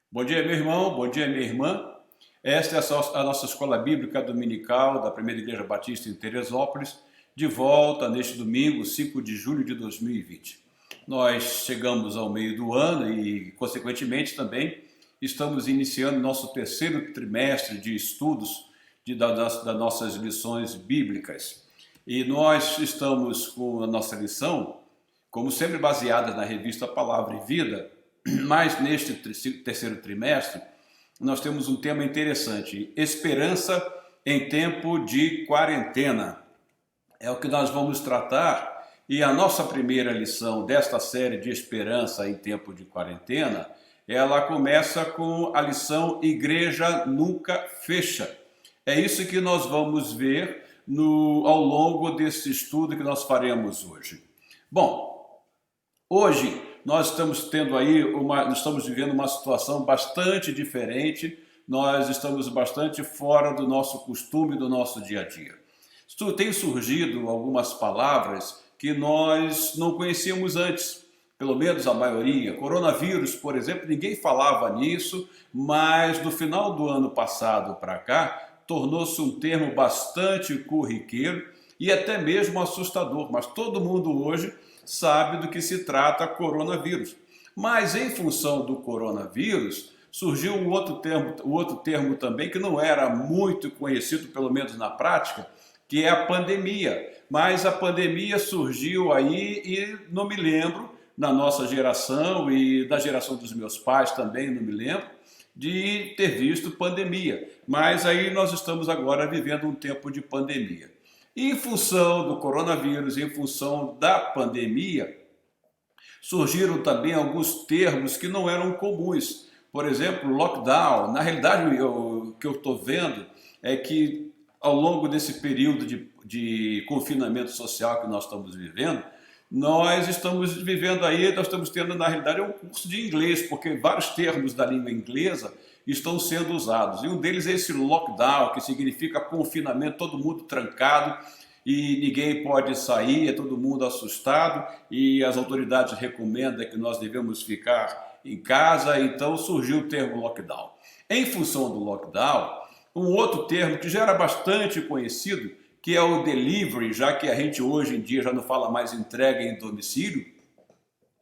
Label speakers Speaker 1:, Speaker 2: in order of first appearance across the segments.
Speaker 1: Bom dia, meu irmão, bom dia, minha irmã. Esta é a nossa escola bíblica dominical da Primeira Igreja Batista em Teresópolis, de volta neste domingo, 5 de julho de 2020. Nós chegamos ao meio do ano e, consequentemente, também estamos iniciando nosso terceiro trimestre de estudos das nossas lições bíblicas. E nós estamos com a nossa lição, como sempre, baseada na revista Palavra e Vida. Mas neste terceiro trimestre, nós temos um tema interessante: esperança em tempo de quarentena. É o que nós vamos tratar, e a nossa primeira lição desta série de esperança em tempo de quarentena, ela começa com a lição Igreja Nunca Fecha. É isso que nós vamos ver ao longo desse estudo que nós faremos hoje. Bom, hoje nós estamos vivendo uma situação bastante diferente, nós estamos bastante fora do nosso costume, do nosso dia a dia. Tem surgido algumas palavras que nós não conhecíamos antes, pelo menos a maioria. Coronavírus, por exemplo, ninguém falava nisso, mas do final do ano passado para cá, tornou-se um termo bastante corriqueiro e até mesmo assustador, mas todo mundo hoje sabe do que se trata coronavírus. Mas em função do coronavírus, surgiu um outro termo também que não era muito conhecido, pelo menos na prática, que é a pandemia. Mas a pandemia surgiu aí e não me lembro, na nossa geração e da geração dos meus pais também, não me lembro, de ter visto pandemia. Mas aí nós estamos agora vivendo um tempo de pandemia. E em função do coronavírus, em função da pandemia, surgiram também alguns termos que não eram comuns. Por exemplo, lockdown. Na realidade, o que eu estou vendo é que ao longo desse período de confinamento social que nós estamos vivendo, nós estamos tendo, na realidade, um curso de inglês, porque vários termos da língua inglesa estão sendo usados. E um deles é esse lockdown, que significa confinamento, todo mundo trancado e ninguém pode sair, é todo mundo assustado e as autoridades recomendam que nós devemos ficar em casa, então surgiu o termo lockdown. Em função do lockdown, um outro termo que já era bastante conhecido, que é o delivery, já que a gente hoje em dia já não fala mais entrega em domicílio,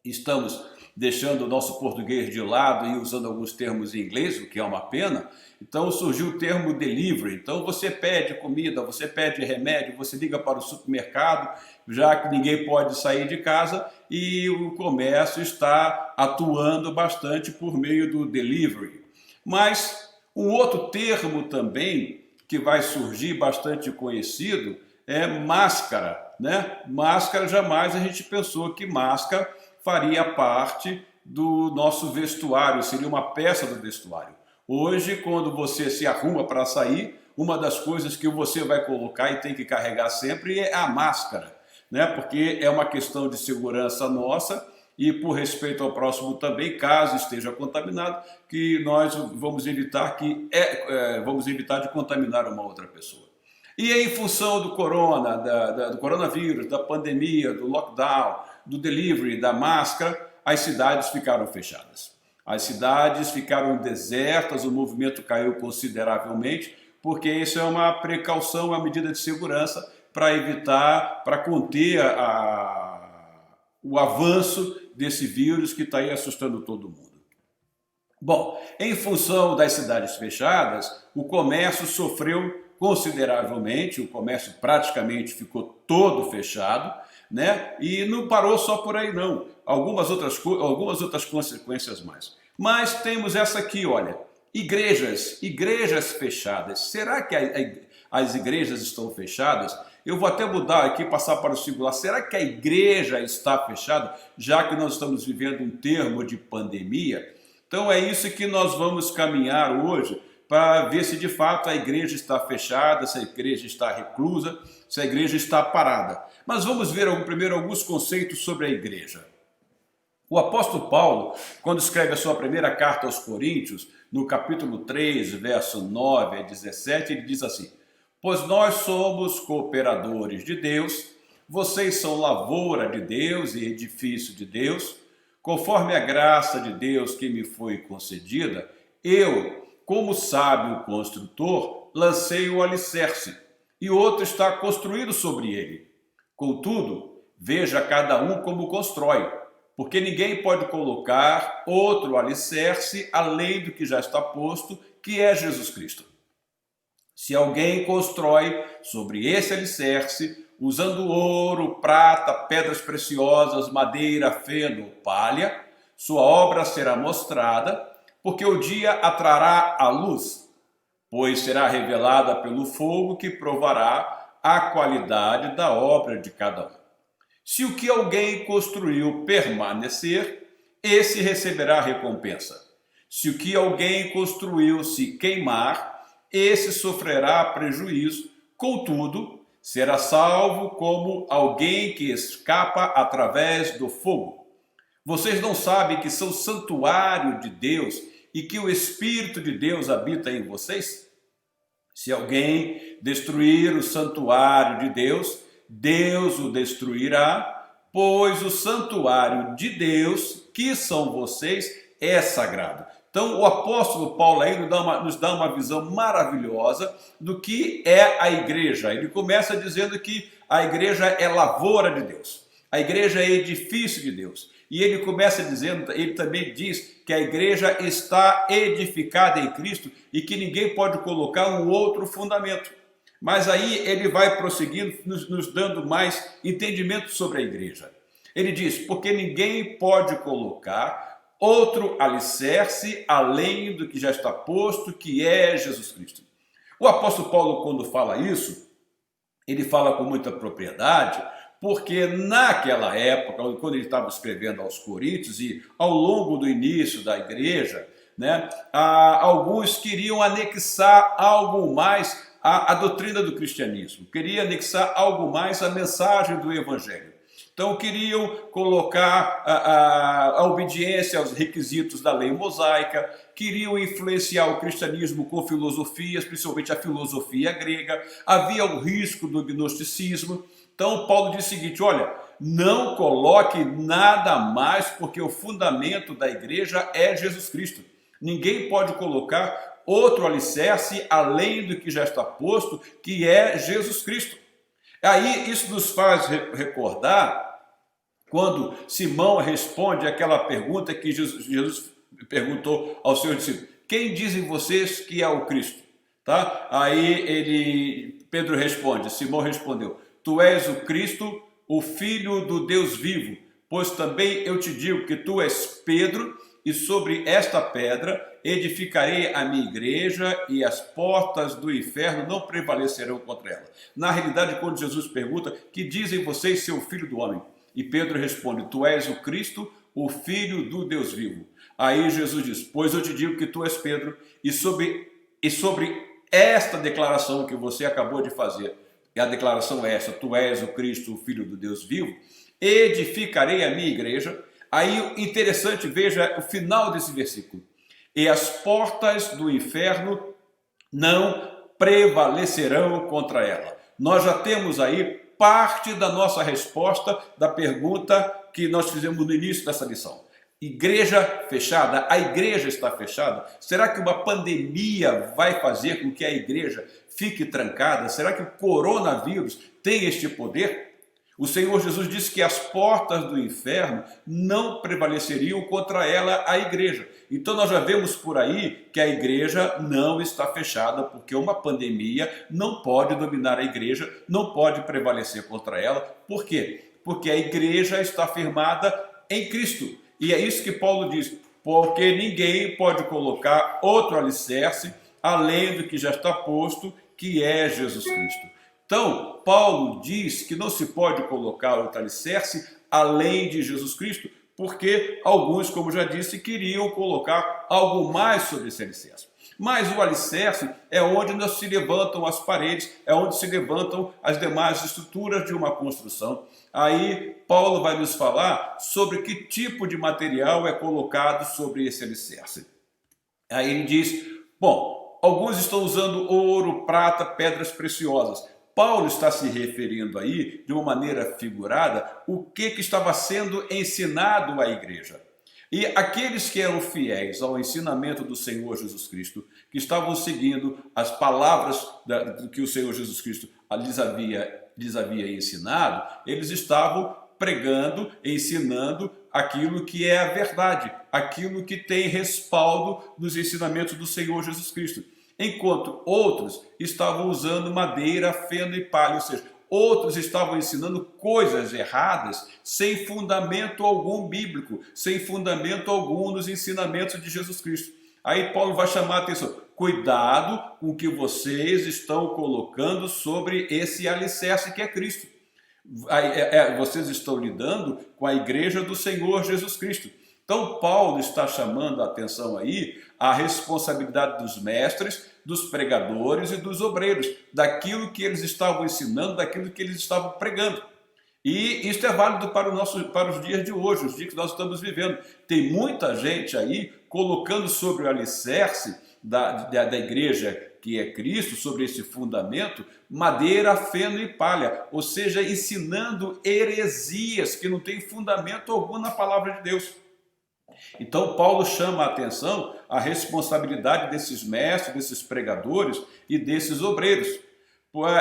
Speaker 1: estamos deixando o nosso português de lado e usando alguns termos em inglês, o que é uma pena. Então surgiu o termo delivery. Então você pede comida, você pede remédio, você liga para o supermercado, já que ninguém pode sair de casa, e o comércio está atuando bastante por meio do delivery. Mas um outro termo também que vai surgir bastante conhecido é máscara, né? Máscara, jamais a gente pensou que máscara faria parte do nosso vestuário, seria uma peça do vestuário. Hoje, quando você se arruma para sair, uma das coisas que você vai colocar e tem que carregar sempre é a máscara, né? Porque é uma questão de segurança nossa e por respeito ao próximo também, caso esteja contaminado, que nós vamos evitar de contaminar uma outra pessoa. E em função do do coronavírus, da pandemia, do lockdown, do delivery, da máscara, as cidades ficaram fechadas. As cidades ficaram desertas, o movimento caiu consideravelmente, porque isso é uma precaução, uma medida de segurança para evitar, para conter o avanço desse vírus que está aí assustando todo mundo. Bom, em função das cidades fechadas, o comércio sofreu consideravelmente, o comércio praticamente ficou todo fechado, né? E não parou só por aí não, algumas outras consequências mais. Mas temos essa aqui, olha, igrejas fechadas. Será que as igrejas estão fechadas? Eu vou até mudar aqui, passar para o singular. Será que a igreja está fechada, já que nós estamos vivendo um termo de pandemia? Então é isso que nós vamos caminhar hoje, para ver se de fato a igreja está fechada, se a igreja está reclusa, se a igreja está parada. Mas vamos ver primeiro alguns conceitos sobre a igreja. O apóstolo Paulo, quando escreve a sua primeira carta aos Coríntios, no capítulo 3, verso 9 a 17, ele diz assim: pois nós somos cooperadores de Deus, vocês são lavoura de Deus e edifício de Deus. conforme a graça de Deus que me foi concedida, eu, como sábio construtor, lancei o alicerce, e outro está construído sobre ele. Contudo, veja cada um como constrói, porque ninguém pode colocar outro alicerce além do que já está posto, que é Jesus Cristo. Se alguém constrói sobre esse alicerce, usando ouro, prata, pedras preciosas, madeira, feno, palha, sua obra será mostrada, porque o dia atrará a luz, pois será revelada pelo fogo que provará a qualidade da obra de cada um. Se o que alguém construiu permanecer, esse receberá recompensa. Se o que alguém construiu se queimar, esse sofrerá prejuízo, contudo, será salvo como alguém que escapa através do fogo. Vocês não sabem que são santuário de Deus e que o Espírito de Deus habita em vocês? Se alguém destruir o santuário de Deus, Deus o destruirá, pois o santuário de Deus, que são vocês, é sagrado. Então, o apóstolo Paulo aí nos dá uma visão maravilhosa do que é a igreja. Ele começa dizendo que a igreja é lavoura de Deus, a igreja é edifício de Deus. E ele começa dizendo, ele também diz que a igreja está edificada em Cristo e que ninguém pode colocar um outro fundamento. Mas aí ele vai prosseguindo, nos dando mais entendimento sobre a igreja. Ele diz, porque ninguém pode colocar outro alicerce além do que já está posto, que é Jesus Cristo. O apóstolo Paulo, quando fala isso, ele fala com muita propriedade, porque naquela época, quando ele estava escrevendo aos Coríntios e ao longo do início da igreja, né, alguns queriam anexar algo mais à doutrina do cristianismo, queriam anexar algo mais à mensagem do evangelho. Então queriam colocar a obediência aos requisitos da lei mosaica, queriam influenciar o cristianismo com filosofias, principalmente a filosofia grega, havia o risco do gnosticismo. Então Paulo diz o seguinte, olha, não coloque nada mais, porque o fundamento da igreja é Jesus Cristo. Ninguém pode colocar outro alicerce além do que já está posto, que é Jesus Cristo. Aí isso nos faz recordar quando Simão responde aquela pergunta que Jesus perguntou aos seus discípulos. Quem dizem vocês que é o Cristo? Tá? Aí Pedro responde, Simão respondeu, tu és o Cristo, o Filho do Deus vivo, pois também eu te digo que tu és Pedro, e sobre esta pedra edificarei a minha igreja e as portas do inferno não prevalecerão contra ela. Na realidade, quando Jesus pergunta, que dizem vocês ser o Filho do homem? E Pedro responde, tu és o Cristo, o Filho do Deus vivo. Aí Jesus diz, pois eu te digo que tu és Pedro, e sobre esta declaração que você acabou de fazer, e a declaração é essa, tu és o Cristo, o Filho do Deus vivo, edificarei a minha igreja. Aí, interessante, veja o final desse versículo. E as portas do inferno não prevalecerão contra ela. Nós já temos aí parte da nossa resposta da pergunta que nós fizemos no início dessa lição. Igreja fechada, a igreja está fechada? Será que uma pandemia vai fazer com que a igreja fique trancada? Será que o coronavírus tem este poder? O Senhor Jesus disse que as portas do inferno não prevaleceriam contra ela, a igreja. Então nós já vemos por aí que a igreja não está fechada, porque uma pandemia não pode dominar a igreja, não pode prevalecer contra ela. Por quê? Porque a igreja está firmada em Cristo. E é isso que Paulo diz, porque ninguém pode colocar outro alicerce além do que já está posto, que é Jesus Cristo. Então, Paulo diz que não se pode colocar outro alicerce além de Jesus Cristo, porque alguns, como já disse, queriam colocar algo mais sobre esse alicerce. Mas o alicerce é onde se levantam as paredes, é onde se levantam as demais estruturas de uma construção. Aí Paulo vai nos falar sobre que tipo de material é colocado sobre esse alicerce. Aí ele diz, bom, alguns estão usando ouro, prata, pedras preciosas. Paulo está se referindo aí, de uma maneira figurada, o que estava sendo ensinado à igreja. E aqueles que eram fiéis ao ensinamento do Senhor Jesus Cristo, que estavam seguindo as palavras que o Senhor Jesus Cristo lhes havia ensinado, eles estavam pregando, ensinando aquilo que é a verdade, aquilo que tem respaldo nos ensinamentos do Senhor Jesus Cristo. Enquanto outros estavam usando madeira, feno e palha, ou seja, outros estavam ensinando coisas erradas, sem fundamento algum bíblico, sem fundamento algum nos ensinamentos de Jesus Cristo. Aí Paulo vai chamar a atenção, cuidado com o que vocês estão colocando sobre esse alicerce que é Cristo. Vocês estão lidando com a igreja do Senhor Jesus Cristo. Então Paulo está chamando a atenção aí à responsabilidade dos mestres, dos pregadores e dos obreiros, daquilo que eles estavam ensinando, daquilo que eles estavam pregando. E isso é válido para os dias de hoje, os dias que nós estamos vivendo. Tem muita gente aí colocando sobre o alicerce da igreja que é Cristo, sobre esse fundamento, madeira, feno e palha, ou seja, ensinando heresias que não têm fundamento algum na palavra de Deus. Então Paulo chama a atenção à responsabilidade desses mestres, desses pregadores e desses obreiros.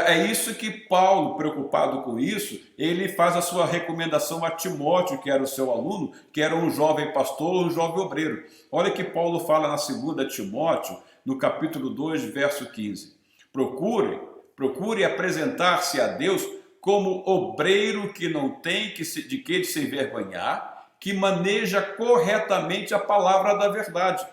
Speaker 1: É isso que Paulo, preocupado com isso, ele faz a sua recomendação a Timóteo, que era o seu aluno, que era um jovem pastor, um jovem obreiro. Olha que Paulo fala na 2 Timóteo, no capítulo 2, verso 15. Procure apresentar-se a Deus como obreiro que não tem de que se envergonhar, que maneja corretamente a palavra da verdade.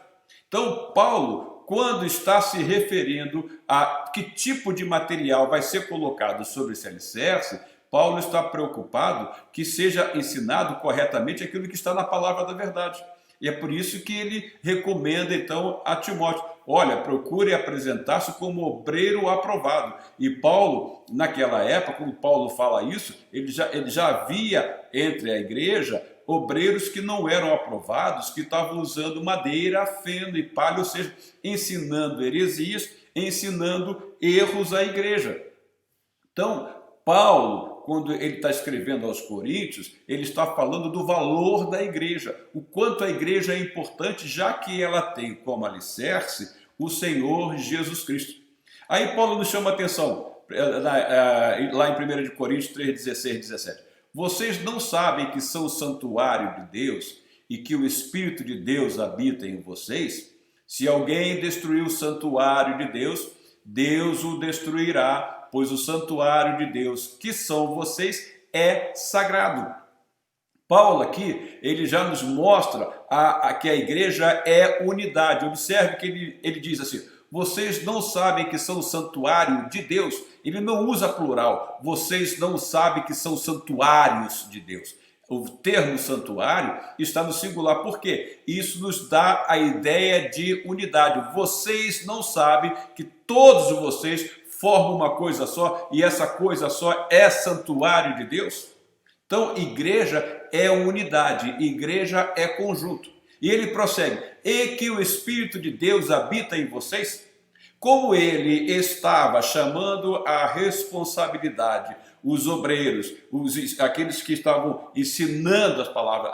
Speaker 1: Então, Paulo, quando está se referindo a que tipo de material vai ser colocado sobre esse alicerce, Paulo está preocupado que seja ensinado corretamente aquilo que está na palavra da verdade. E é por isso que ele recomenda, então, a Timóteo, olha, procure apresentar-se como obreiro aprovado. E Paulo, naquela época, quando Paulo fala isso, ele já havia entre a igreja obreiros que não eram aprovados, que estavam usando madeira, feno e palha, ou seja, ensinando heresias, ensinando erros à igreja. Então, Paulo, quando ele está escrevendo aos Coríntios, ele está falando do valor da igreja, o quanto a igreja é importante, já que ela tem como alicerce o Senhor Jesus Cristo. Aí Paulo nos chama a atenção, lá em 1 Coríntios 3, 16, 17. Vocês não sabem que são o santuário de Deus e que o Espírito de Deus habita em vocês? Se alguém destruir o santuário de Deus, Deus o destruirá, pois o santuário de Deus, que são vocês, é sagrado. Paulo aqui, ele já nos mostra que a igreja é unidade. Observe que ele diz assim, vocês não sabem que são o santuário de Deus. Ele não usa plural, vocês não sabem que são santuários de Deus. O termo santuário está no singular, por quê? Isso nos dá a ideia de unidade. Vocês não sabem que todos vocês formam uma coisa só e essa coisa só é santuário de Deus? Então, igreja é unidade, igreja é conjunto. E ele prossegue, e que o Espírito de Deus habita em vocês? Como ele estava chamando a responsabilidade, os obreiros, aqueles que estavam ensinando as palavras,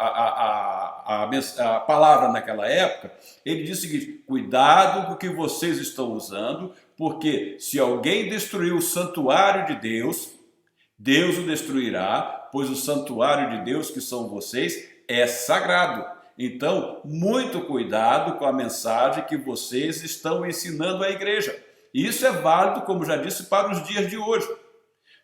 Speaker 1: a palavra naquela época, ele diz o seguinte, cuidado com o que vocês estão usando, porque se alguém destruir o santuário de Deus, Deus o destruirá, pois o santuário de Deus, que são vocês, é sagrado. Então, muito cuidado com a mensagem que vocês estão ensinando à igreja. Isso é válido, como já disse, para os dias de hoje.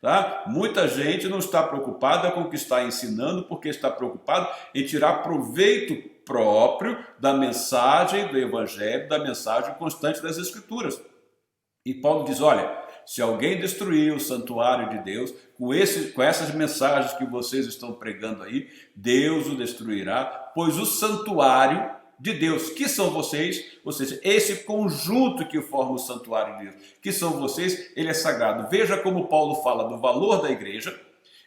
Speaker 1: Tá? Muita gente não está preocupada com o que está ensinando, porque está preocupado em tirar proveito próprio da mensagem do Evangelho, da mensagem constante das Escrituras. E Paulo diz, olha, se alguém destruir o santuário de Deus, com essas mensagens que vocês estão pregando aí, Deus o destruirá, pois o santuário de Deus, que são vocês, ou seja, esse conjunto que forma o santuário de Deus, que são vocês, ele é sagrado. Veja como Paulo fala do valor da igreja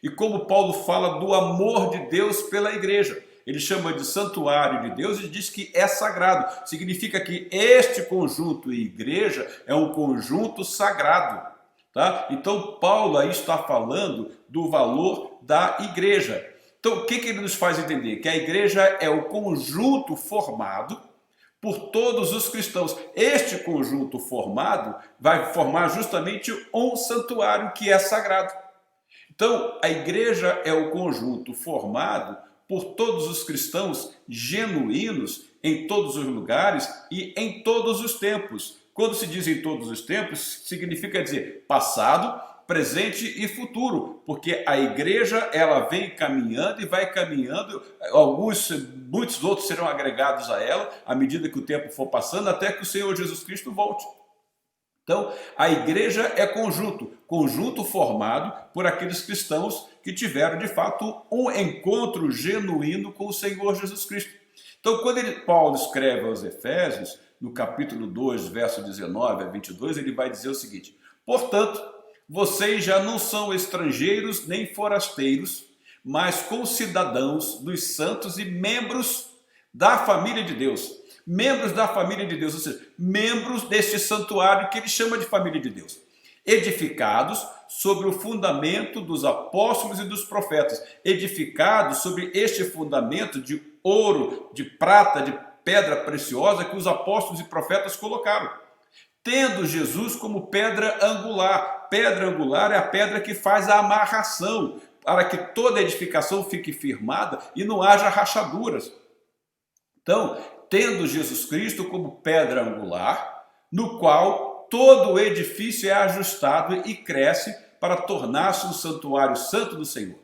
Speaker 1: e como Paulo fala do amor de Deus pela igreja. Ele chama de santuário de Deus e diz que é sagrado. Significa que este conjunto igreja é um conjunto sagrado. Tá? Então Paulo aí está falando do valor da igreja. Então, o que ele nos faz entender? Que a igreja é o conjunto formado por todos os cristãos. Este conjunto formado vai formar justamente um santuário que é sagrado. Então, a igreja é o conjunto formado por todos os cristãos genuínos em todos os lugares e em todos os tempos. Quando se diz em todos os tempos, significa dizer passado, presente e futuro, porque a igreja ela vem caminhando e vai caminhando, muitos outros serão agregados a ela à medida que o tempo for passando, até que o Senhor Jesus Cristo volte. Então, a igreja é conjunto formado por aqueles cristãos que tiveram, de fato, um encontro genuíno com o Senhor Jesus Cristo. Então, quando Paulo escreve aos Efésios, no capítulo 2, verso 19 a 22, ele vai dizer o seguinte: portanto, vocês já não são estrangeiros nem forasteiros, mas concidadãos dos santos e membros da família de Deus. Membros da família de Deus, ou seja, membros deste santuário que ele chama de família de Deus. Edificados sobre o fundamento dos apóstolos e dos profetas. Edificados sobre este fundamento de ouro, de prata, de pedra preciosa que os apóstolos e profetas colocaram. Tendo Jesus como pedra angular. Pedra angular é a pedra que faz a amarração, para que toda edificação fique firmada e não haja rachaduras. Então, tendo Jesus Cristo como pedra angular, no qual todo o edifício é ajustado e cresce para tornar-se um santuário santo do Senhor.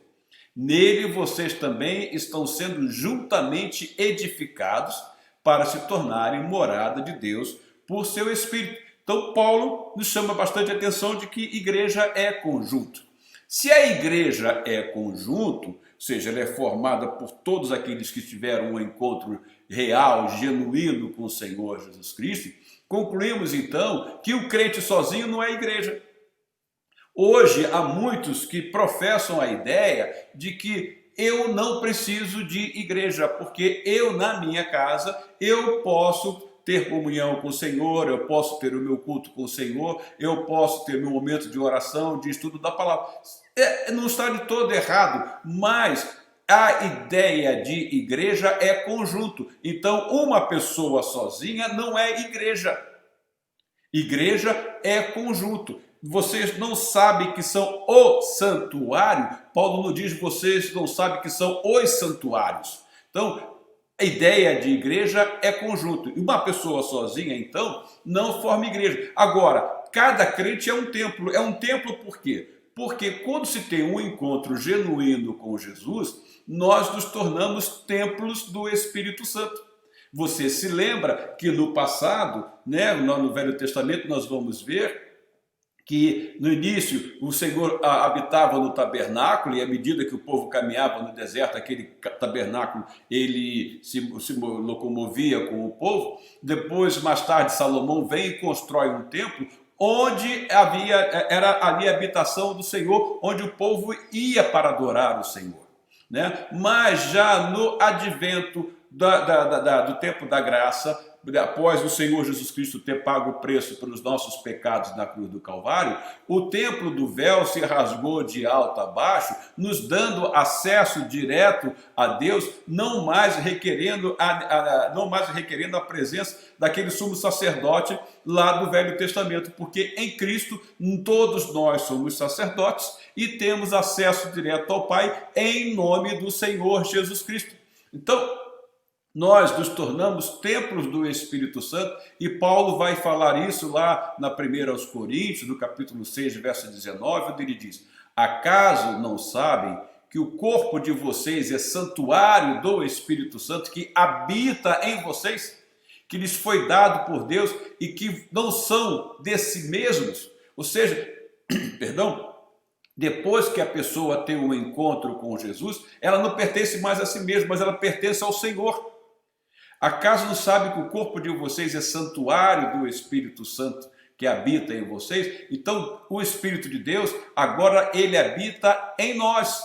Speaker 1: Nele vocês também estão sendo juntamente edificados para se tornarem morada de Deus por seu Espírito. Então, Paulo nos chama bastante a atenção de que igreja é conjunto. Se a igreja é conjunto, ou seja, ela é formada por todos aqueles que tiveram um encontro real, genuíno com o Senhor Jesus Cristo, concluímos então que o crente sozinho não é igreja. Hoje há muitos que professam a ideia de que eu não preciso de igreja, porque eu na minha casa eu posso ter comunhão com o Senhor, eu posso ter o meu culto com o Senhor, eu posso ter meu momento de oração, de estudo da palavra. Não está de todo errado, mas a ideia de igreja é conjunto. Então, uma pessoa sozinha não é igreja. Igreja é conjunto. Vocês não sabem que são o santuário? Paulo não diz vocês não sabem que são os santuários. Então, a ideia de igreja é conjunto. E uma pessoa sozinha, então, não forma igreja. Agora, cada crente é um templo. É um templo por quê? Porque quando se tem um encontro genuíno com Jesus, nós nos tornamos templos do Espírito Santo. Você se lembra que no passado, né, no Velho Testamento, nós vamos ver que no início o Senhor habitava no tabernáculo e à medida que o povo caminhava no deserto, aquele tabernáculo ele se locomovia com o povo. Depois, mais tarde, Salomão vem e constrói um templo onde era ali a habitação do Senhor, onde o povo ia para adorar o Senhor, né? Mas já no advento do tempo da graça, após o Senhor Jesus Cristo ter pago o preço pelos nossos pecados na cruz do Calvário, o templo do véu se rasgou de alto a baixo, nos dando acesso direto a Deus, não mais requerendo a presença daquele sumo sacerdote lá do Velho Testamento, porque em Cristo todos nós somos sacerdotes e temos acesso direto ao Pai em nome do Senhor Jesus Cristo. Então, nós nos tornamos templos do Espírito Santo e Paulo vai falar isso lá na 1 aos Coríntios, no capítulo 6, verso 19, onde ele diz: acaso não sabem que o corpo de vocês é santuário do Espírito Santo que habita em vocês, que lhes foi dado por Deus e que não são de si mesmos? Ou seja, perdão, depois que a pessoa tem um encontro com Jesus, ela não pertence mais a si mesma, mas ela pertence ao Senhor. Acaso não sabe que o corpo de vocês é santuário do Espírito Santo que habita em vocês? Então, o Espírito de Deus, agora ele habita em nós.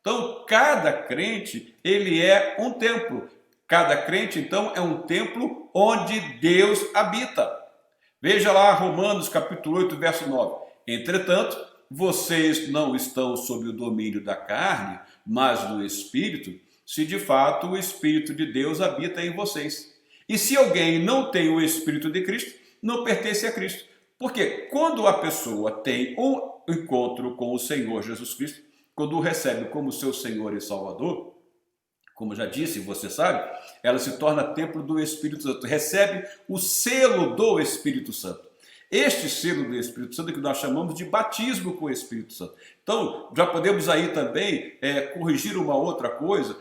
Speaker 1: Então, cada crente, ele é um templo. Cada crente, então, é um templo onde Deus habita. Veja lá Romanos capítulo 8, verso 9. Entretanto, vocês não estão sob o domínio da carne, mas do Espírito, se de fato o Espírito de Deus habita em vocês. E se alguém não tem o Espírito de Cristo, não pertence a Cristo. Porque quando a pessoa tem um encontro com o Senhor Jesus Cristo, quando o recebe como seu Senhor e Salvador, como já disse, você sabe, ela se torna templo do Espírito Santo, recebe o selo do Espírito Santo. Este selo do Espírito Santo é que nós chamamos de batismo com o Espírito Santo. Então, já podemos aí também corrigir uma outra coisa,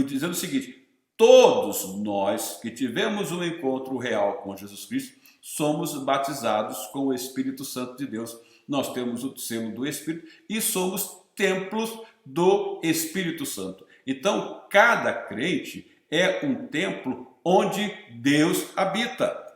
Speaker 1: dizendo o seguinte: todos nós que tivemos um encontro real com Jesus Cristo, somos batizados com o Espírito Santo de Deus. Nós temos o selo do Espírito e somos templos do Espírito Santo. Então, cada crente é um templo onde Deus habita.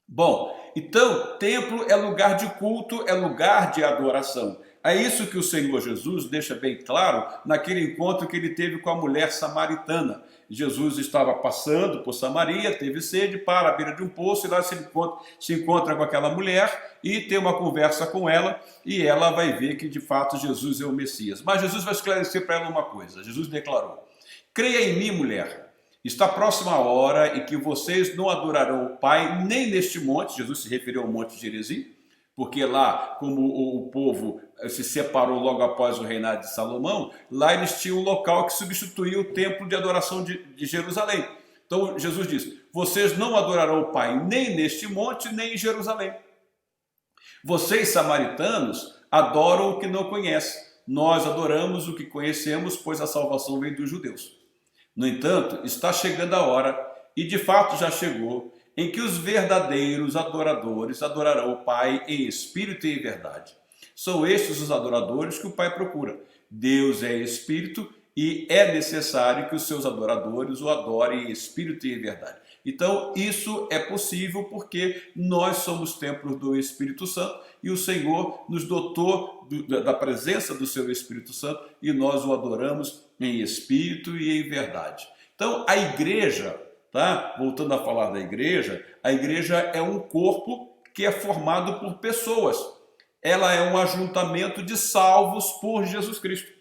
Speaker 1: Bom, então, templo é lugar de culto, é lugar de adoração. É isso que o Senhor Jesus deixa bem claro naquele encontro que ele teve com a mulher samaritana. Jesus estava passando por Samaria, teve sede, para a beira de um poço, e lá se encontra com aquela mulher e tem uma conversa com ela, e ela vai ver que de fato Jesus é o Messias. Mas Jesus vai esclarecer para ela uma coisa. Jesus declarou: creia em mim, mulher. Está próxima a hora em que vocês não adorarão o Pai nem neste monte. Jesus se referiu ao monte de Gerizim, porque lá, como o povo se separou logo após o reinado de Salomão, lá eles tinham um local que substituía o templo de adoração de Jerusalém. Então Jesus diz: vocês não adorarão o Pai nem neste monte, nem em Jerusalém. Vocês, samaritanos, adoram o que não conhecem. Nós adoramos o que conhecemos, pois a salvação vem dos judeus. No entanto, está chegando a hora, e de fato já chegou, em que os verdadeiros adoradores adorarão o Pai em espírito e em verdade. São estes os adoradores que o Pai procura. Deus é espírito e é necessário que os seus adoradores o adorem em espírito e em verdade. Então, isso é possível porque nós somos templos do Espírito Santo e o Senhor nos dotou da presença do seu Espírito Santo e nós o adoramos em espírito e em verdade. Então, a igreja, tá? Voltando a falar da igreja, a igreja é um corpo que é formado por pessoas. Ela é um ajuntamento de salvos por Jesus Cristo.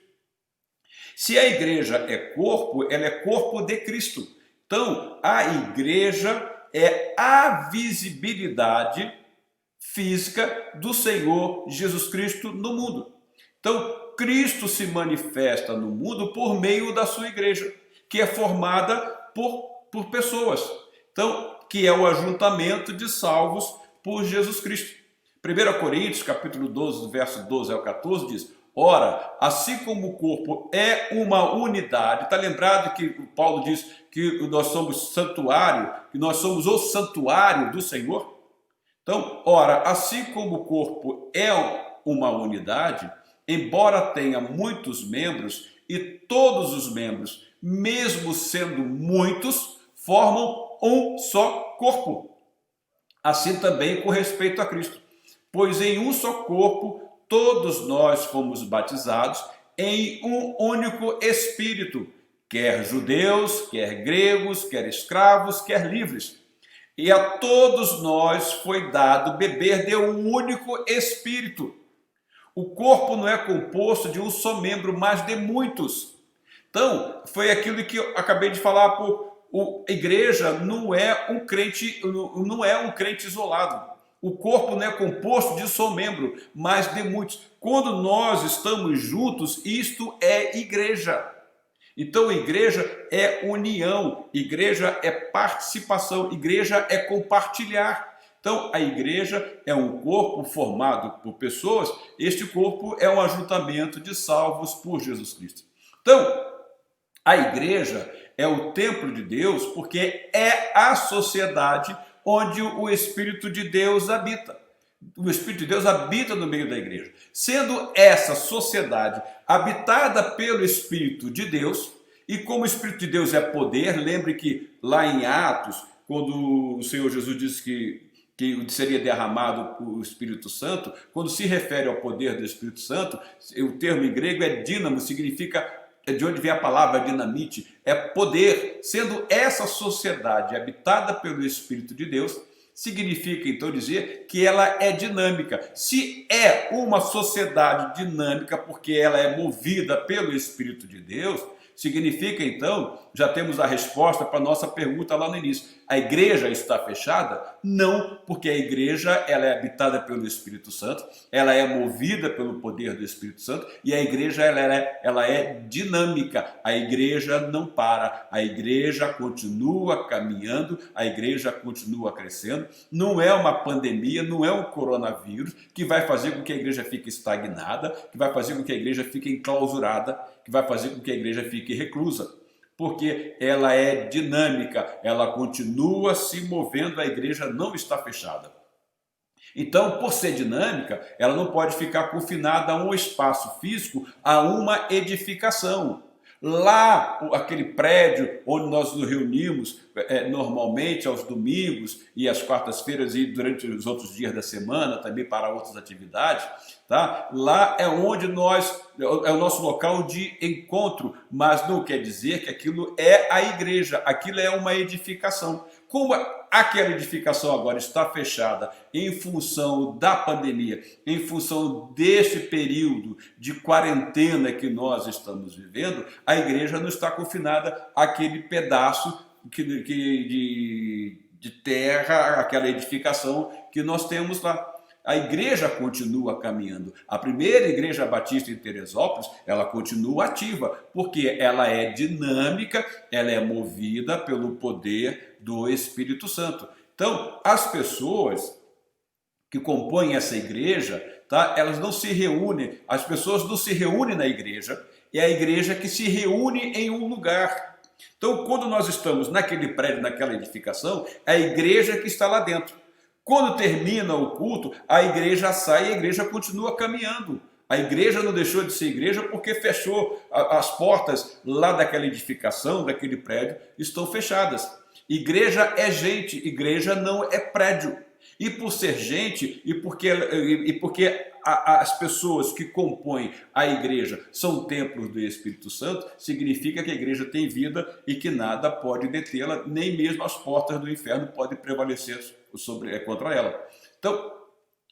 Speaker 1: Se a igreja é corpo, ela é corpo de Cristo. Então, a igreja é a visibilidade física do Senhor Jesus Cristo no mundo. Então, Cristo se manifesta no mundo por meio da sua igreja, que é formada por pessoas. Então, que é o ajuntamento de salvos por Jesus Cristo. 1 Coríntios, capítulo 12, verso 12 ao 14, diz: ora, assim como o corpo é uma unidade, está lembrado que Paulo diz que nós somos santuário, que nós somos o santuário do Senhor? Então, ora, assim como o corpo é uma unidade, embora tenha muitos membros, e todos os membros, mesmo sendo muitos, formam um só corpo. Assim também com respeito a Cristo. Pois em um só corpo, todos nós fomos batizados em um único Espírito, quer judeus, quer gregos, quer escravos, quer livres. E a todos nós foi dado beber de um único Espírito. O corpo não é composto de um só membro, mas de muitos. Então, foi aquilo que eu acabei de falar. A igreja não é um crente isolado. O corpo não é composto de um só membro, mas de muitos. Quando nós estamos juntos, isto é igreja. Então, igreja é união, igreja é participação, igreja é compartilhar. Então, a igreja é um corpo formado por pessoas, este corpo é um ajuntamento de salvos por Jesus Cristo. Então, a igreja é o templo de Deus porque é a sociedade onde o Espírito de Deus habita. O Espírito de Deus habita no meio da igreja. Sendo essa sociedade habitada pelo Espírito de Deus, e como o Espírito de Deus é poder, lembre que lá em Atos, quando o Senhor Jesus disse que seria derramado o Espírito Santo, quando se refere ao poder do Espírito Santo, o termo em grego é dínamo, significa, de onde vem a palavra dinamite, é poder. Sendo essa sociedade habitada pelo Espírito de Deus, Significa então dizer que ela é dinâmica. Se é uma sociedade dinâmica porque ela é movida pelo Espírito de Deus, significa então, já temos a resposta para a nossa pergunta lá no início. A igreja está fechada? Não, porque a igreja ela é habitada pelo Espírito Santo, ela é movida pelo poder do Espírito Santo e a igreja ela é dinâmica. A igreja não para, a igreja continua caminhando, a igreja continua crescendo. Não é uma pandemia, não é um coronavírus que vai fazer com que a igreja fique estagnada, que vai fazer com que a igreja fique enclausurada, que vai fazer com que a igreja fique reclusa. Porque ela é dinâmica, ela continua se movendo, a igreja não está fechada. Então, por ser dinâmica, ela não pode ficar confinada a um espaço físico, a uma edificação. Lá, aquele prédio onde nós nos reunimos normalmente aos domingos e às quartas-feiras e durante os outros dias da semana, também para outras atividades, tá? Lá é onde é o nosso local de encontro, mas não quer dizer que aquilo é a igreja, aquilo é uma edificação. Como aquela edificação agora está fechada em função da pandemia, em função deste período de quarentena que nós estamos vivendo, a igreja não está confinada àquele pedaço de terra, aquela edificação que nós temos lá. A igreja continua caminhando. A primeira igreja batista em Teresópolis, ela continua ativa, porque ela é dinâmica, ela é movida pelo poder do Espírito Santo. Então, as pessoas que compõem essa igreja, tá? Elas não se reúnem, as pessoas não se reúnem na igreja, é a igreja que se reúne em um lugar. Então, quando nós estamos naquele prédio, naquela edificação, é a igreja que está lá dentro. Quando termina o culto, a igreja sai e a igreja continua caminhando. A igreja não deixou de ser igreja porque fechou as portas lá daquela edificação, daquele prédio, estão fechadas. Igreja é gente, igreja não é prédio. E por ser gente, e porque as pessoas que compõem a igreja são templos do Espírito Santo, significa que a igreja tem vida e que nada pode detê-la, nem mesmo as portas do inferno podem prevalecer contra ela. Então,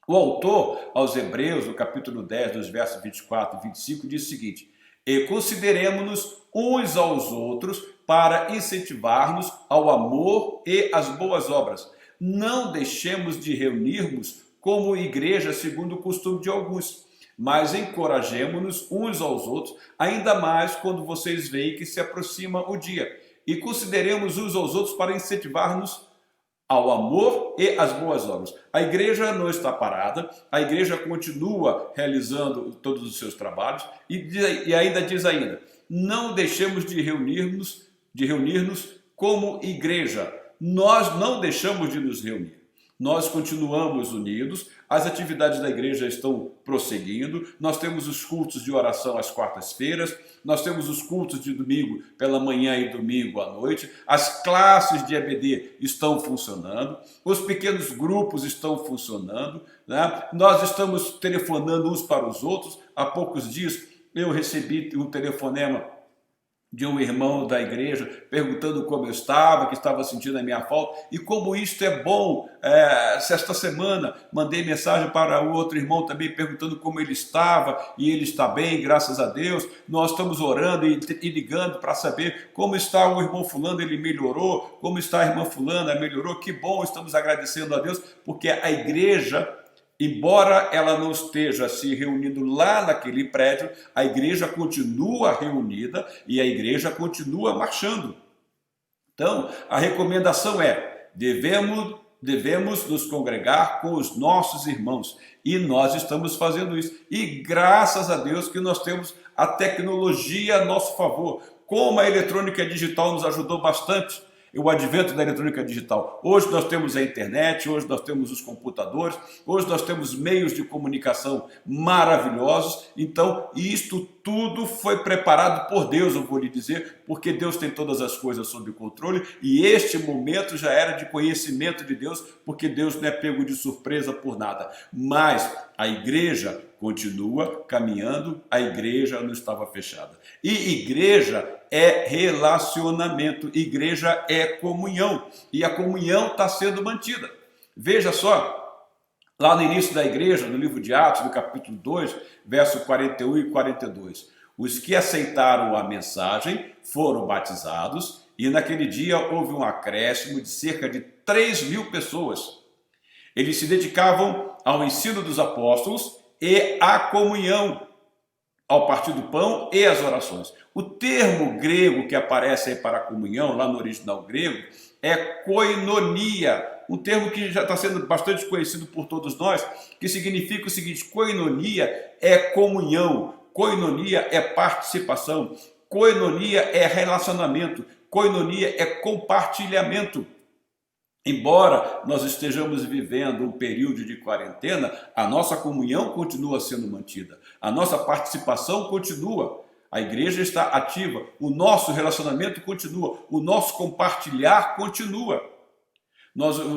Speaker 1: o autor aos Hebreus, no capítulo 10, dos versos 24 e 25, diz o seguinte: e consideremos-nos uns aos outros para incentivar-nos ao amor e às boas obras. Não deixemos de reunirmos como igreja segundo o costume de alguns, mas encorajemo-nos uns aos outros, ainda mais quando vocês veem que se aproxima o dia. E consideremos uns aos outros para incentivar-nos ao amor e às boas obras. A igreja não está parada, a igreja continua realizando todos os seus trabalhos e ainda diz ainda, não deixemos de reunir-nos como igreja. Nós não deixamos de nos reunir. Nós continuamos unidos, as atividades da igreja estão prosseguindo, nós temos os cultos de oração às quartas-feiras, nós temos os cultos de domingo pela manhã e domingo à noite, as classes de EBD estão funcionando, os pequenos grupos estão funcionando, né? Nós estamos telefonando uns para os outros. Há poucos dias eu recebi um telefonema de um irmão da igreja, perguntando como eu estava, que estava sentindo a minha falta, e como isto é bom. Esta semana mandei mensagem para o outro irmão também, perguntando como ele estava, e ele está bem, graças a Deus. Nós estamos orando e ligando para saber como está o irmão fulano, ele melhorou, como está a irmã fulana, melhorou, que bom, estamos agradecendo a Deus, porque a igreja, embora ela não esteja se reunindo lá naquele prédio, a igreja continua reunida e a igreja continua marchando. Então, a recomendação é, devemos nos congregar com os nossos irmãos. E nós estamos fazendo isso. E graças a Deus que nós temos a tecnologia a nosso favor. Como a eletrônica digital nos ajudou bastante, o advento da eletrônica digital. Hoje nós temos a internet, hoje nós temos os computadores, hoje nós temos meios de comunicação maravilhosos. Então, isto tudo foi preparado por Deus, eu vou lhe dizer, porque Deus tem todas as coisas sob controle e este momento já era de conhecimento de Deus, porque Deus não é pego de surpresa por nada. Mas a igreja continua caminhando, a igreja não estava fechada. E igreja é relacionamento, igreja é comunhão, e a comunhão está sendo mantida. Veja só, lá no início da igreja, no livro de Atos, no capítulo 2, verso 41 e 42. Os que aceitaram a mensagem foram batizados e naquele dia houve um acréscimo de cerca de 3.000 pessoas. Eles se dedicavam ao ensino dos apóstolos e à comunhão, ao partir do pão e às orações. O termo grego que aparece aí para a comunhão, lá no original grego, é koinonia, um termo que já está sendo bastante conhecido por todos nós, que significa o seguinte: koinonia é comunhão, koinonia é participação, koinonia é relacionamento, koinonia é compartilhamento. Embora nós estejamos vivendo um período de quarentena, a nossa comunhão continua sendo mantida, a nossa participação continua, a igreja está ativa, o nosso relacionamento continua, o nosso compartilhar continua.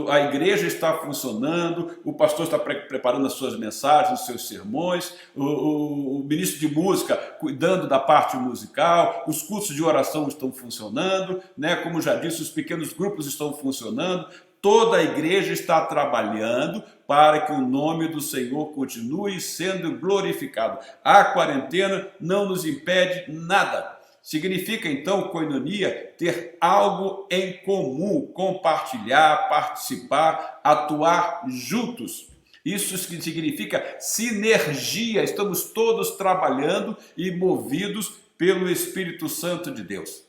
Speaker 1: A igreja está funcionando, o pastor está preparando as suas mensagens, os seus sermões, o ministro de música cuidando da parte musical, os cursos de oração estão funcionando, né? Como já disse, os pequenos grupos estão funcionando, toda a igreja está trabalhando para que o nome do Senhor continue sendo glorificado. A quarentena não nos impede nada. Significa, então, koinonia, ter algo em comum, compartilhar, participar, atuar juntos. Isso significa sinergia, estamos todos trabalhando e movidos pelo Espírito Santo de Deus.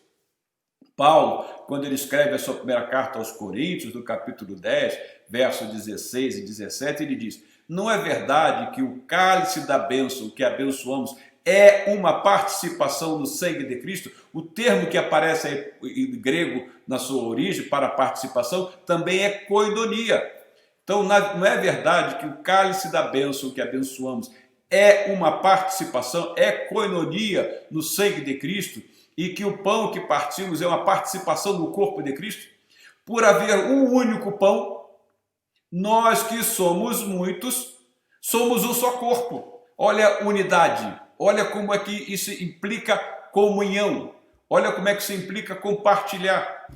Speaker 1: Paulo, quando ele escreve a sua primeira carta aos Coríntios, no capítulo 10, versos 16 e 17, ele diz: não é verdade que o cálice da bênção que abençoamos é uma participação no sangue de Cristo? O termo que aparece aí em grego na sua origem para participação também é koinonia. Então não é verdade que o cálice da bênção que abençoamos é uma participação, é koinonia no sangue de Cristo, e que o pão que partimos é uma participação no corpo de Cristo? Por haver um único pão, nós que somos muitos, somos um só corpo. Olha a unidade. Olha como é que isso implica comunhão. Olha como é que isso implica compartilhar.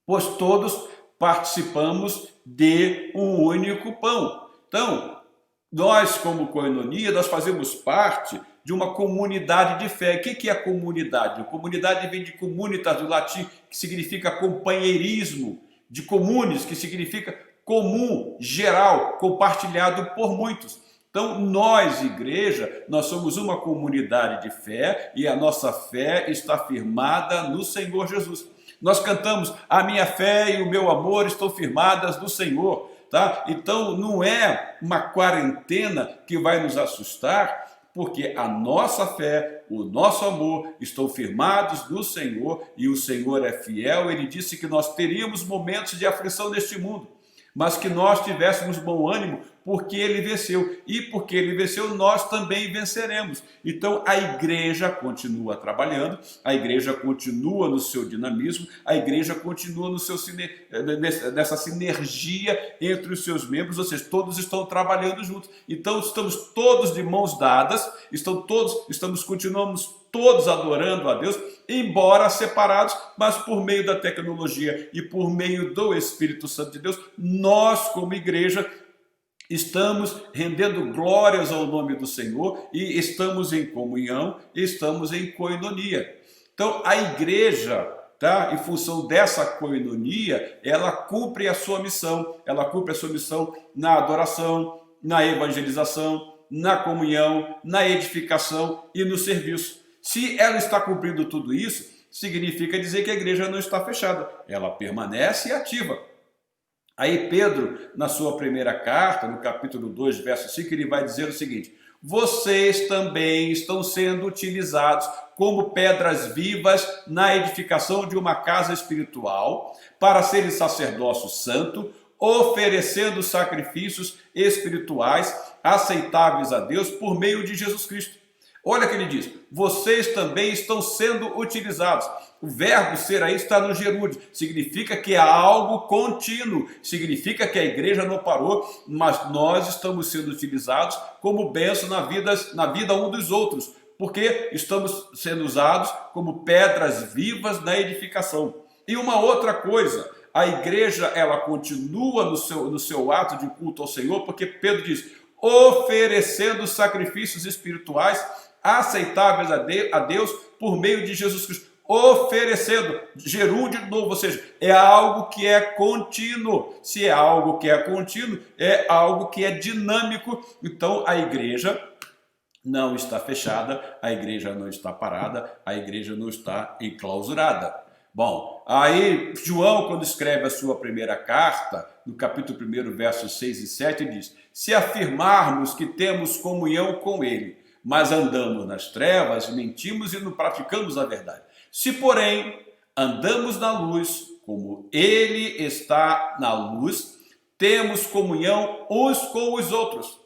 Speaker 1: Pois todos participamos de um único pão. Então, nós como koinonia, nós fazemos parte de uma comunidade de fé. O que é a comunidade? A comunidade vem de comunitas, do latim, que significa companheirismo, de comunes, que significa comum, geral, compartilhado por muitos. Então, nós, igreja, nós somos uma comunidade de fé e a nossa fé está firmada no Senhor Jesus. Nós cantamos: a minha fé e o meu amor estão firmadas no Senhor. Tá? Então, não é uma quarentena que vai nos assustar, porque a nossa fé, o nosso amor estão firmados no Senhor e o Senhor é fiel. Ele disse que nós teríamos momentos de aflição neste mundo, mas que nós tivéssemos bom ânimo, porque ele venceu. E porque ele venceu, nós também venceremos. Então a igreja continua trabalhando, a igreja continua no seu dinamismo, a igreja continua no seu nessa sinergia entre os seus membros, ou seja, todos estão trabalhando juntos. Então estamos todos de mãos dadas, continuamos todos adorando a Deus, embora separados, mas por meio da tecnologia e por meio do Espírito Santo de Deus, nós como igreja estamos rendendo glórias ao nome do Senhor e estamos em comunhão, estamos em koinonia. Então a igreja, tá, em função dessa koinonia, ela cumpre a sua missão, na adoração, na evangelização, na comunhão, na edificação e no serviço. Se ela está cumprindo tudo isso, significa dizer que a igreja não está fechada, ela permanece ativa. Aí Pedro, na sua primeira carta, no capítulo 2, verso 5, ele vai dizer o seguinte: vocês também estão sendo utilizados como pedras vivas na edificação de uma casa espiritual, para serem sacerdócio santo, oferecendo sacrifícios espirituais aceitáveis a Deus por meio de Jesus Cristo. Olha o que ele diz: vocês também estão sendo utilizados. O verbo ser aí está no gerúndio, significa que é algo contínuo, significa que a igreja não parou, mas nós estamos sendo utilizados como bênção na vida um dos outros, porque estamos sendo usados como pedras vivas na edificação. E uma outra coisa, a igreja ela continua no seu ato de culto ao Senhor, porque Pedro diz, oferecendo sacrifícios espirituais aceitáveis a Deus por meio de Jesus Cristo. Oferecendo, gerúndio de novo, ou seja, é algo que é contínuo. Se é algo que é contínuo, é algo que é dinâmico. Então a igreja não está fechada, a igreja não está parada, a igreja não está enclausurada. Bom, aí João, quando escreve a sua primeira carta, no capítulo 1, versos 6 e 7, ele diz, se afirmarmos que temos comunhão com ele, mas andamos nas trevas, mentimos e não praticamos a verdade. Se, porém, andamos na luz, como ele está na luz, temos comunhão uns com os outros.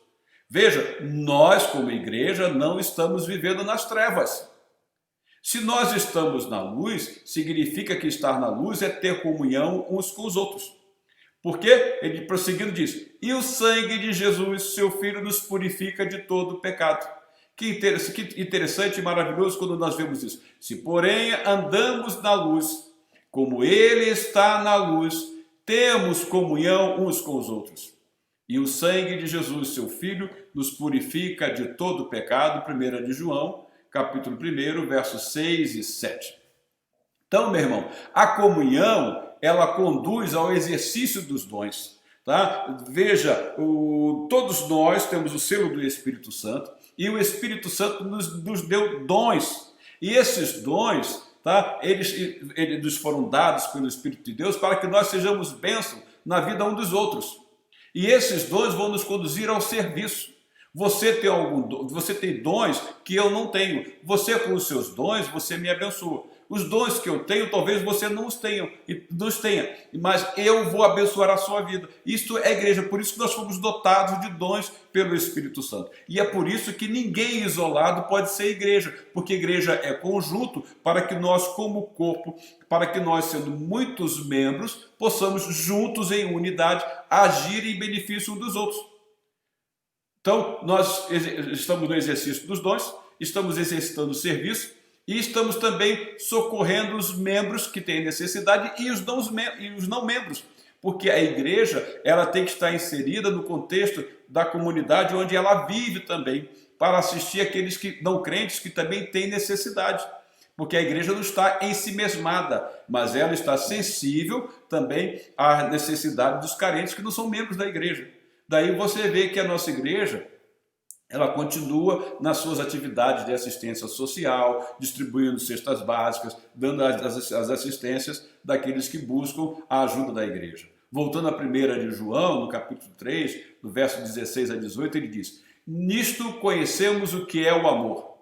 Speaker 1: Veja, nós como igreja não estamos vivendo nas trevas. Se nós estamos na luz, significa que estar na luz é ter comunhão uns com os outros. Porque ele prosseguindo diz, e o sangue de Jesus, seu Filho, nos purifica de todo pecado. Que interessante e maravilhoso quando nós vemos isso. Se, porém, andamos na luz, como ele está na luz, temos comunhão uns com os outros. E o sangue de Jesus, seu Filho, nos purifica de todo pecado. 1 de João, capítulo 1, versos 6 e 7. Então, meu irmão, a comunhão, ela conduz ao exercício dos dons. Tá? Veja, todos nós temos o selo do Espírito Santo, e o Espírito Santo nos deu dons. E esses dons, tá, eles nos foram dados pelo Espírito de Deus para que nós sejamos bênção na vida um dos outros. E esses dons vão nos conduzir ao serviço. Você tem dons que eu não tenho. Você, com os seus dons, você me abençoa. Os dons que eu tenho, talvez você não os tenha, mas eu vou abençoar a sua vida. Isto é igreja, por isso que nós fomos dotados de dons pelo Espírito Santo. E é por isso que ninguém isolado pode ser igreja, porque igreja é conjunto para que nós, como corpo, para que nós, sendo muitos membros, possamos juntos em unidade agir em benefício um dos outros. Então, nós estamos no exercício dos dons, estamos exercitando o serviço, e estamos também socorrendo os membros que têm necessidade e os não membros, porque a igreja ela tem que estar inserida no contexto da comunidade onde ela vive também, para assistir aqueles que não crentes que também têm necessidade, porque a igreja não está ensimesmada, mas ela está sensível também à necessidade dos carentes que não são membros da igreja. Daí você vê que a nossa igreja ela continua nas suas atividades de assistência social, distribuindo cestas básicas, dando as assistências daqueles que buscam a ajuda da igreja. Voltando à 1 de João, no capítulo 3, no verso 16 a 18, ele diz, nisto conhecemos o que é o amor.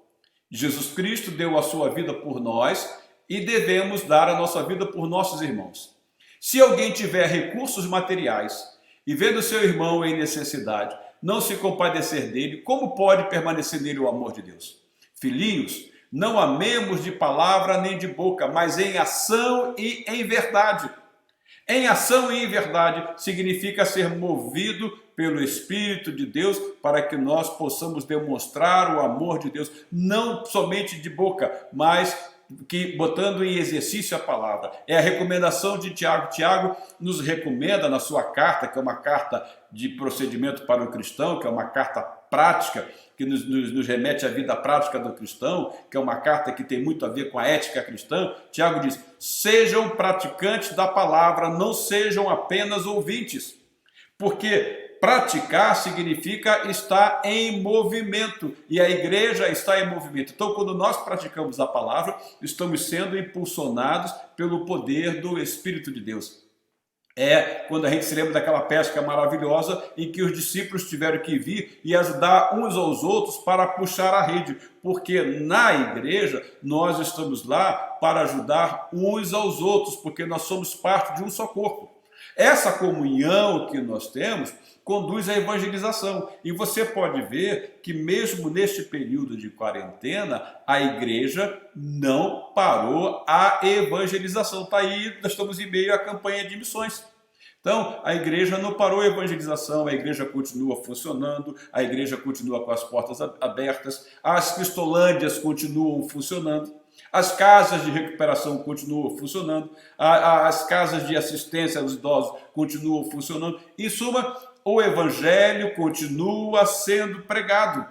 Speaker 1: Jesus Cristo deu a sua vida por nós e devemos dar a nossa vida por nossos irmãos. Se alguém tiver recursos materiais e vendo seu irmão em necessidade, não se compadecer dele, como pode permanecer nele o amor de Deus? Filhinhos, não amemos de palavra nem de boca, mas em ação e em verdade. Em ação e em verdade significa ser movido pelo Espírito de Deus para que nós possamos demonstrar o amor de Deus, não somente de boca, mas que botando em exercício a palavra. É a recomendação de Tiago. Tiago nos recomenda na sua carta, que é uma carta de procedimento para o cristão, que é uma carta prática, que nos remete à vida prática do cristão, que é uma carta que tem muito a ver com a ética cristã. Tiago diz, sejam praticantes da palavra, não sejam apenas ouvintes, porque praticar significa estar em movimento, e a igreja está em movimento. Então, quando nós praticamos a palavra, estamos sendo impulsionados pelo poder do Espírito de Deus. É quando a gente se lembra daquela pesca maravilhosa em que os discípulos tiveram que vir e ajudar uns aos outros para puxar a rede, porque na igreja nós estamos lá para ajudar uns aos outros, porque nós somos parte de um só corpo. Essa comunhão que nós temos conduz à evangelização. E você pode ver que mesmo neste período de quarentena, a igreja não parou a evangelização. Está aí, nós estamos em meio à campanha de missões. Então, a igreja não parou a evangelização, a igreja continua funcionando, a igreja continua com as portas abertas, as cristolândias continuam funcionando. as casas de recuperação continuam funcionando, as casas de assistência aos idosos continuam funcionando. Em suma, o evangelho continua sendo pregado.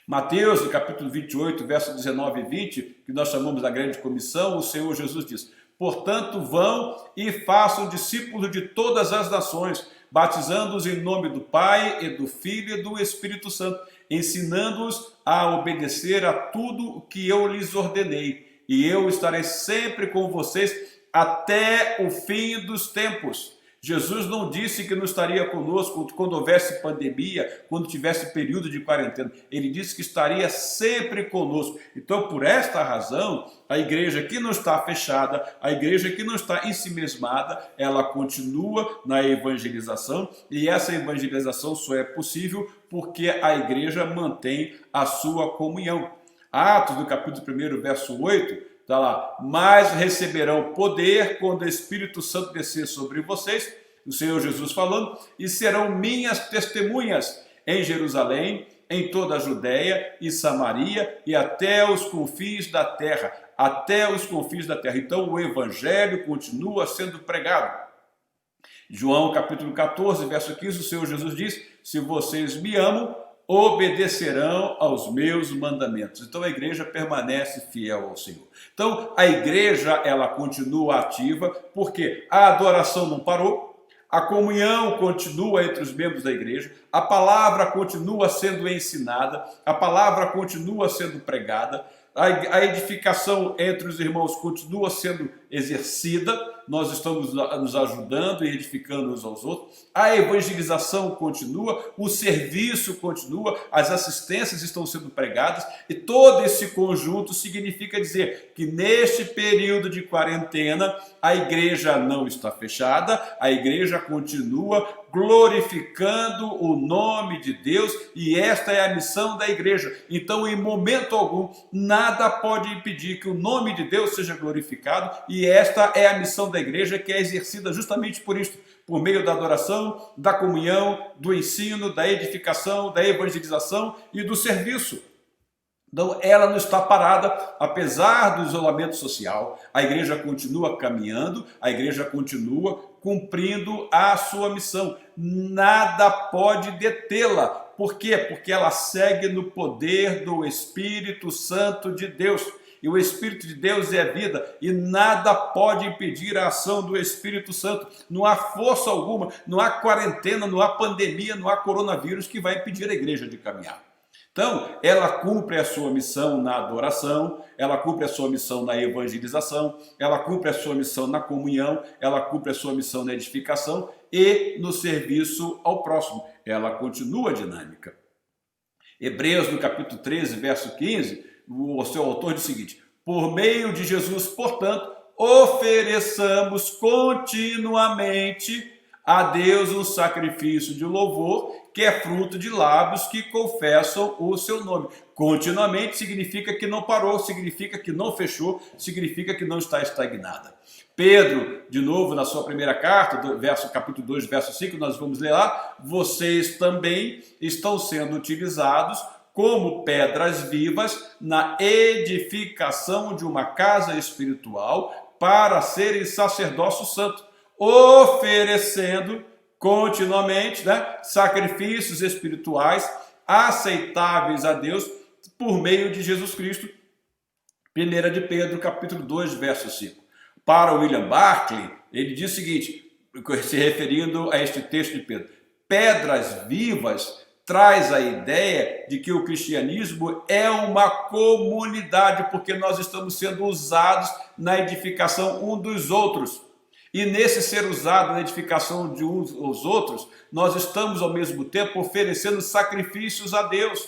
Speaker 1: Mateus, no capítulo 28, versos 19 e 20, que nós chamamos da grande comissão, o Senhor Jesus diz: portanto, vão e façam discípulos de todas as nações, batizando-os em nome do Pai e do Filho e do Espírito Santo, ensinando-os a obedecer a tudo o que eu lhes ordenei. E eu estarei sempre com vocês até o fim dos tempos. Jesus não disse que não estaria conosco quando houvesse pandemia, quando tivesse período de quarentena. Ele disse que estaria sempre conosco. Então, por esta razão, a igreja que não está fechada, a igreja que não está ensimesmada, ela continua na evangelização, e essa evangelização só é possível porque a igreja mantém a sua comunhão. Atos, do capítulo 1, verso 8, está lá: mas receberão poder quando o Espírito Santo descer sobre vocês, o Senhor Jesus falando, e serão minhas testemunhas em Jerusalém, em toda a Judéia e Samaria e até os confins da terra. Até os confins da terra. Então o evangelho continua sendo pregado. João capítulo 14, verso 15, o Senhor Jesus diz: se vocês me amam, obedecerão aos meus mandamentos. Então a igreja permanece fiel ao Senhor. Então a igreja, ela continua ativa, porque a adoração não parou, a comunhão continua entre os membros da igreja, a palavra continua sendo ensinada, a palavra continua sendo pregada, a edificação entre os irmãos continua sendo exercida, nós estamos nos ajudando e edificando uns aos outros, a evangelização continua, o serviço continua, as assistências estão sendo pregadas, e todo esse conjunto significa dizer que neste período de quarentena a igreja não está fechada, a igreja continua glorificando o nome de Deus, e esta é a missão da igreja. Então, em momento algum, nada pode impedir que o nome de Deus seja glorificado, e esta é a missão da igreja, que é exercida justamente por isso, por meio da adoração, da comunhão, do ensino, da edificação, da evangelização e do serviço. Então, ela não está parada, apesar do isolamento social, a igreja continua caminhando, a igreja continua cumprindo a sua missão. Nada pode detê-la. Por quê? Porque ela segue no poder do Espírito Santo de Deus. E o Espírito de Deus é vida, e nada pode impedir a ação do Espírito Santo. Não há força alguma, não há quarentena, não há pandemia, não há coronavírus que vai impedir a igreja de caminhar. Então, ela cumpre a sua missão na adoração, ela cumpre a sua missão na evangelização, ela cumpre a sua missão na comunhão, ela cumpre a sua missão na edificação e no serviço ao próximo. Ela continua dinâmica. Hebreus, no capítulo 13, verso 15, o seu autor diz o seguinte: por meio de Jesus, portanto, ofereçamos continuamente a Deus um sacrifício de louvor, que é fruto de lábios que confessam o seu nome. Continuamente significa que não parou, significa que não fechou, significa que não está estagnada. Pedro, de novo, na sua primeira carta, capítulo 2, verso 5, nós vamos ler lá: vocês também estão sendo utilizados como pedras vivas na edificação de uma casa espiritual para serem sacerdócio santo, oferecendo continuamente, sacrifícios espirituais aceitáveis a Deus por meio de Jesus Cristo. 1 de Pedro, capítulo 2, verso 5. Para William Barclay, ele diz o seguinte, se referindo a este texto de Pedro: pedras vivas traz a ideia de que o cristianismo é uma comunidade, porque nós estamos sendo usados na edificação um dos outros. E nesse ser usado na edificação de uns aos outros, nós estamos ao mesmo tempo oferecendo sacrifícios a Deus.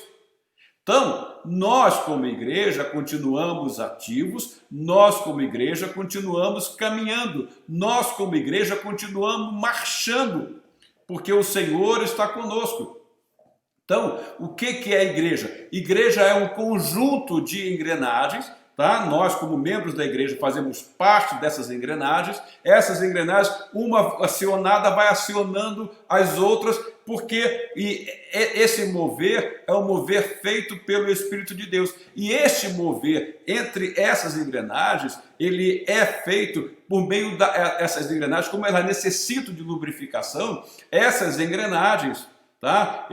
Speaker 1: Então, nós como igreja continuamos ativos, nós como igreja continuamos caminhando, nós como igreja continuamos marchando, porque o Senhor está conosco. Então, o que é a igreja? Igreja é um conjunto de engrenagens, tá? Nós, como membros da igreja, fazemos parte dessas engrenagens. Essas engrenagens, uma acionada vai acionando as outras, porque esse mover é um mover feito pelo Espírito de Deus. E este mover entre essas engrenagens, ele é feito por meio dessas engrenagens, como elas necessitam de lubrificação, essas engrenagens, tá?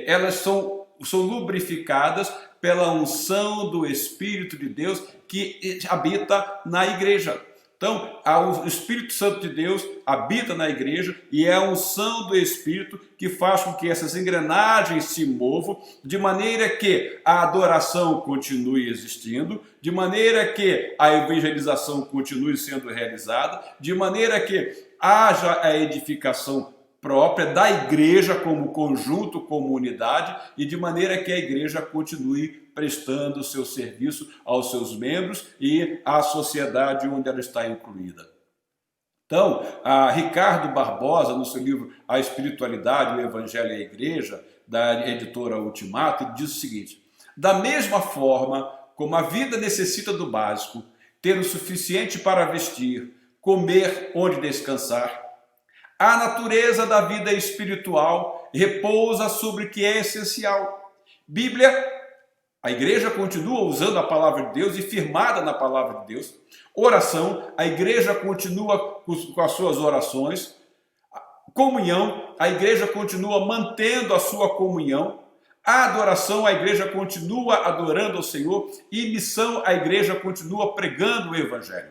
Speaker 1: Elas são lubrificadas pela unção do Espírito de Deus que habita na igreja. Então, o Espírito Santo de Deus habita na igreja e é a unção do Espírito que faz com que essas engrenagens se movam, de maneira que a adoração continue existindo, de maneira que a evangelização continue sendo realizada, de maneira que haja a edificação própria da igreja como conjunto, como unidade, e de maneira que a igreja continue prestando o seu serviço aos seus membros e à sociedade onde ela está incluída. Então, Ricardo Barbosa, no seu livro A Espiritualidade, o Evangelho e a Igreja, da editora Ultimato, ele diz o seguinte: da mesma forma como a vida necessita do básico, ter o suficiente para vestir, comer onde descansar, a natureza da vida espiritual repousa sobre o que é essencial. Bíblia, a igreja continua usando a palavra de Deus e firmada na palavra de Deus. Oração, a igreja continua com as suas orações. Comunhão, a igreja continua mantendo a sua comunhão. A adoração, a igreja continua adorando ao Senhor. E missão, a igreja continua pregando o Evangelho.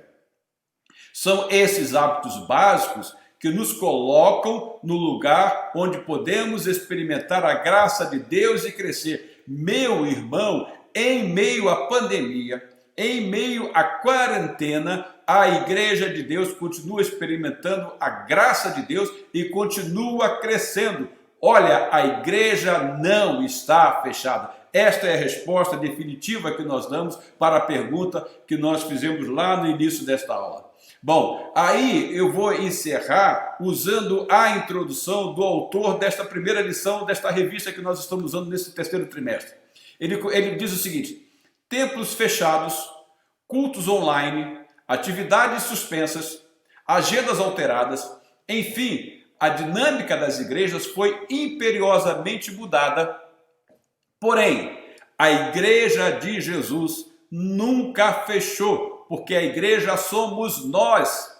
Speaker 1: São esses hábitos básicos que nos colocam no lugar onde podemos experimentar a graça de Deus e crescer. Meu irmão, em meio à pandemia, em meio à quarentena, a igreja de Deus continua experimentando a graça de Deus e continua crescendo. Olha, a igreja não está fechada. Esta é a resposta definitiva que nós damos para a pergunta que nós fizemos lá no início desta aula. Bom, aí eu vou encerrar usando a introdução do autor desta primeira lição, desta revista que nós estamos usando nesse terceiro trimestre. Ele diz o seguinte: templos fechados, cultos online, atividades suspensas, agendas alteradas, enfim, a dinâmica das igrejas foi imperiosamente mudada. Porém, a igreja de Jesus nunca fechou, porque a igreja somos nós.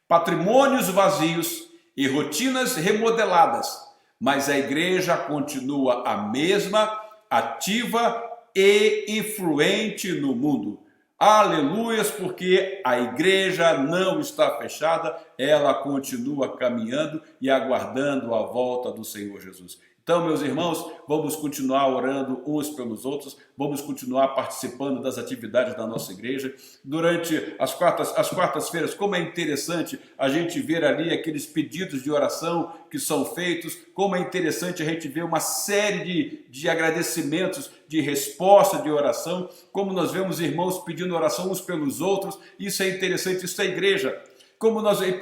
Speaker 1: Patrimônios vazios e rotinas remodeladas, mas a igreja continua a mesma, ativa e influente no mundo. Aleluias, porque a igreja não está fechada, ela continua caminhando e aguardando a volta do Senhor Jesus. Então, meus irmãos, vamos continuar orando uns pelos outros, vamos continuar participando das atividades da nossa igreja. Durante as quartas-feiras, como é interessante a gente ver ali aqueles pedidos de oração que são feitos, como é interessante a gente ver uma série de agradecimentos, de resposta de oração, como nós vemos irmãos pedindo oração uns pelos outros. Isso é interessante, isso é igreja.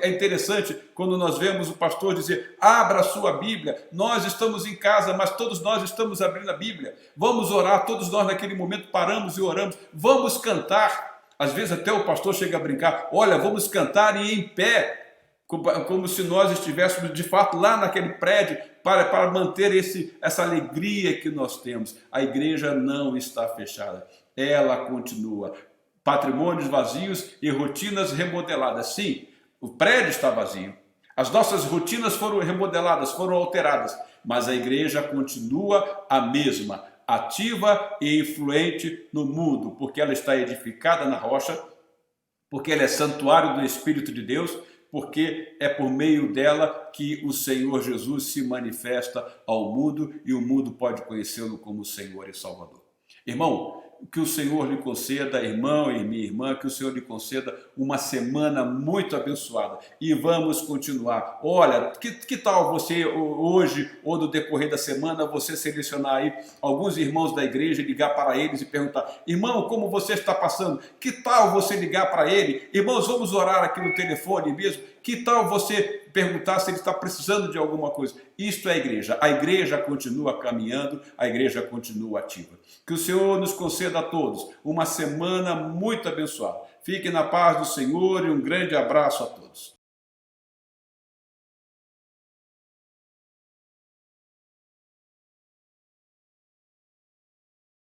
Speaker 1: É interessante quando nós vemos o pastor dizer: abra a sua Bíblia, nós estamos em casa, mas todos nós estamos abrindo a Bíblia. Vamos orar, todos nós naquele momento paramos e oramos. Vamos cantar. Às vezes até o pastor chega a brincar: olha, vamos cantar e em pé, como se nós estivéssemos de fato lá naquele prédio para manter essa alegria que nós temos. A igreja não está fechada, ela continua. Patrimônios vazios e rotinas remodeladas. Sim, o prédio está vazio. As nossas rotinas foram remodeladas, foram alteradas, mas a igreja continua a mesma, ativa e influente no mundo, porque ela está edificada na rocha, porque ela é santuário do Espírito de Deus, porque é por meio dela que o Senhor Jesus se manifesta ao mundo e o mundo pode conhecê-lo como Senhor e Salvador. Irmão, que o Senhor lhe conceda, irmão e minha irmã, que o Senhor lhe conceda uma semana muito abençoada. E vamos continuar. Olha, que tal você hoje ou no decorrer da semana, você selecionar aí alguns irmãos da igreja, ligar para eles e perguntar: irmão, como você está passando? Que tal você ligar para ele? Irmãos, vamos orar aqui no telefone mesmo? Que tal você perguntar se ele está precisando de alguma coisa? Isto é a igreja. A igreja continua caminhando, a igreja continua ativa. Que o Senhor nos conceda a todos uma semana muito abençoada. Fiquem na paz do Senhor e um grande abraço a todos.